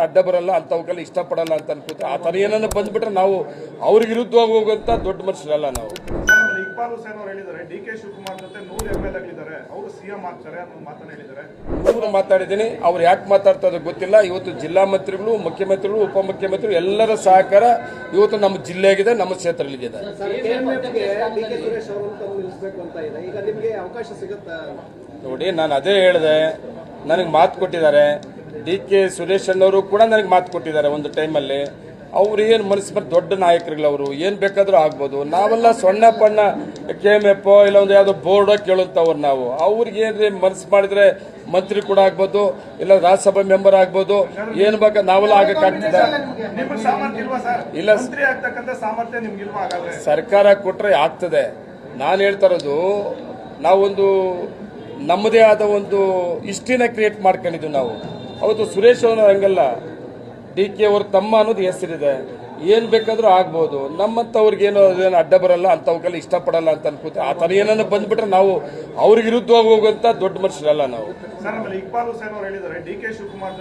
ಅಡ್ಡ ಬರಲ್ಲ ಅಂತವಕ್ಕೆಲ್ಲ ಇಷ್ಟಪಡಲ್ಲ ಅಂತ ಅನ್ಕೋತೀವಿ. ಆ ಥರ ಏನನ್ನ ಬಂದ್ಬಿಟ್ರೆ ನಾವು ಅವ್ರಿಗೆ ವಿರುದ್ಧವಾಗಿ ಹೋಗುವಂತ ದೊಡ್ಡ ಮನುಷ್ಯರಲ್ಲ ನಾವು. ಇಕ್ಬಾಲ್ ಹುಸೇನ್ ಅವರು ಹೇಳಿದ್ದಾರೆ ಡಿ ಕೆ ಶಿವಕುಮಾರ್ ಜೊತೆ 100 MLA ಗಳಿದ್ದಾರೆ, ಅವರು ಸಿಎಂ ಆಗ್ತಾರೆ ಅನ್ನೋ ಮಾತನ್ನ ಹೇಳಿದ್ದಾರೆ. 100 ಮಾತಾಡಿದ್ದೀನಿ. ಅವ್ರು ಯಾಕೆ ಮಾತಾಡ್ತಾ ಗೊತ್ತಿಲ್ಲ. ಇವತ್ತು ಜಿಲ್ಲಾ ಮಂತ್ರಿಗಳು, ಮುಖ್ಯಮಂತ್ರಿಗಳು, ಉಪಮುಖ್ಯಮಂತ್ರಿಗಳು ಎಲ್ಲರ ಸಹಕಾರ ಇವತ್ತು ನಮ್ಮ ಜಿಲ್ಲೆಗಿದೆ, ನಮ್ಮ ಕ್ಷೇತ್ರದಲ್ಲಿದೆ. ನೋಡಿ, ನಾನು ಅದೇ ಹೇಳಿದೆ, ನನಗೆ ಮಾತು ಕೊಟ್ಟಿದ್ದಾರೆ. ಡಿ ಕೆ ಸುರೇಶ್ ಅಣ್ಣವರು ಕೂಡ ನನಗೆ ಮಾತು ಕೊಟ್ಟಿದ್ದಾರೆ ಒಂದು ಟೈಮಲ್ಲಿ. ಅವ್ರು ಏನು ಮನಸ್ಸು ಬರ್ ದೊಡ್ಡ ನಾಯಕರುಗಳವರು, ಏನು ಬೇಕಾದರೂ ಆಗ್ಬೋದು. ನಾವೆಲ್ಲ ಸಣ್ಣ ಪಣ್ಣ KMF ಇಲ್ಲ ಒಂದು ಯಾವುದೋ ಬೋರ್ಡೋ ಕೇಳುತ್ತವ್ರು ನಾವು. ಅವ್ರಿಗೆ ಏನ್ರಿ ಮನಸ್ಸು ಮಾಡಿದ್ರೆ ಮಂತ್ರಿ ಕೂಡ ಆಗ್ಬೋದು, ಇಲ್ಲ ರಾಜ್ಯಸಭಾ ಮೆಂಬರ್ ಆಗ್ಬೋದು, ಏನು ಬೇಕಾ ನಾವೆಲ್ಲ ಆಗಕ್ಕಾಗ್ತದೆ. ಇಲ್ಲ, ಸರ್ಕಾರ ಕೊಟ್ರೆ ಆಗ್ತದೆ. ನಾನು ಹೇಳ್ತಾ ಇರೋದು, ನಾವೊಂದು ನಮ್ಮದೇ ಆದ ಒಂದು ಹಿಸ್ಟ್ರಿನ ಕ್ರಿಯೇಟ್ ಮಾಡ್ಕೊಂಡಿದ್ದೀವಿ ನಾವು. ಅವತ್ತು ಸುರೇಶ್ ಅವರು ಹಂಗಲ್ಲ, ಡಿ ಕೆ ಅವ್ರ ತಮ್ಮ ಅನ್ನೋದು ಹೆಸರಿದೆ, ಏನು ಬೇಕಾದರೂ ಆಗ್ಬೋದು. ನಮ್ಮಂಥವ್ರಿಗೇನು ಅದೇನು ಅಡ್ಡ ಬರಲ್ಲ, ಅಂಥವಕ್ಕೆಲ್ಲ ಇಷ್ಟಪಡಲ್ಲ ಅಂತ ಅನ್ಕೋತೀವಿ. ಆ ಥರ ಏನನ್ನ ಬಂದ್ಬಿಟ್ರೆ ನಾವು ಅವ್ರಿಗೆ ವಿರುದ್ಧವಾಗಿ ಹೋಗುವಂಥ ದೊಡ್ಡ ಮನುಷ್ಯರಲ್ಲ ನಾವು. ಇಕ್ಬಾಲ್ ಹುಸೇನ್ ಅವರು ಹೇಳಿದ್ದಾರೆ ಡಿ ಕೆ ಶಿವಕುಮಾರ್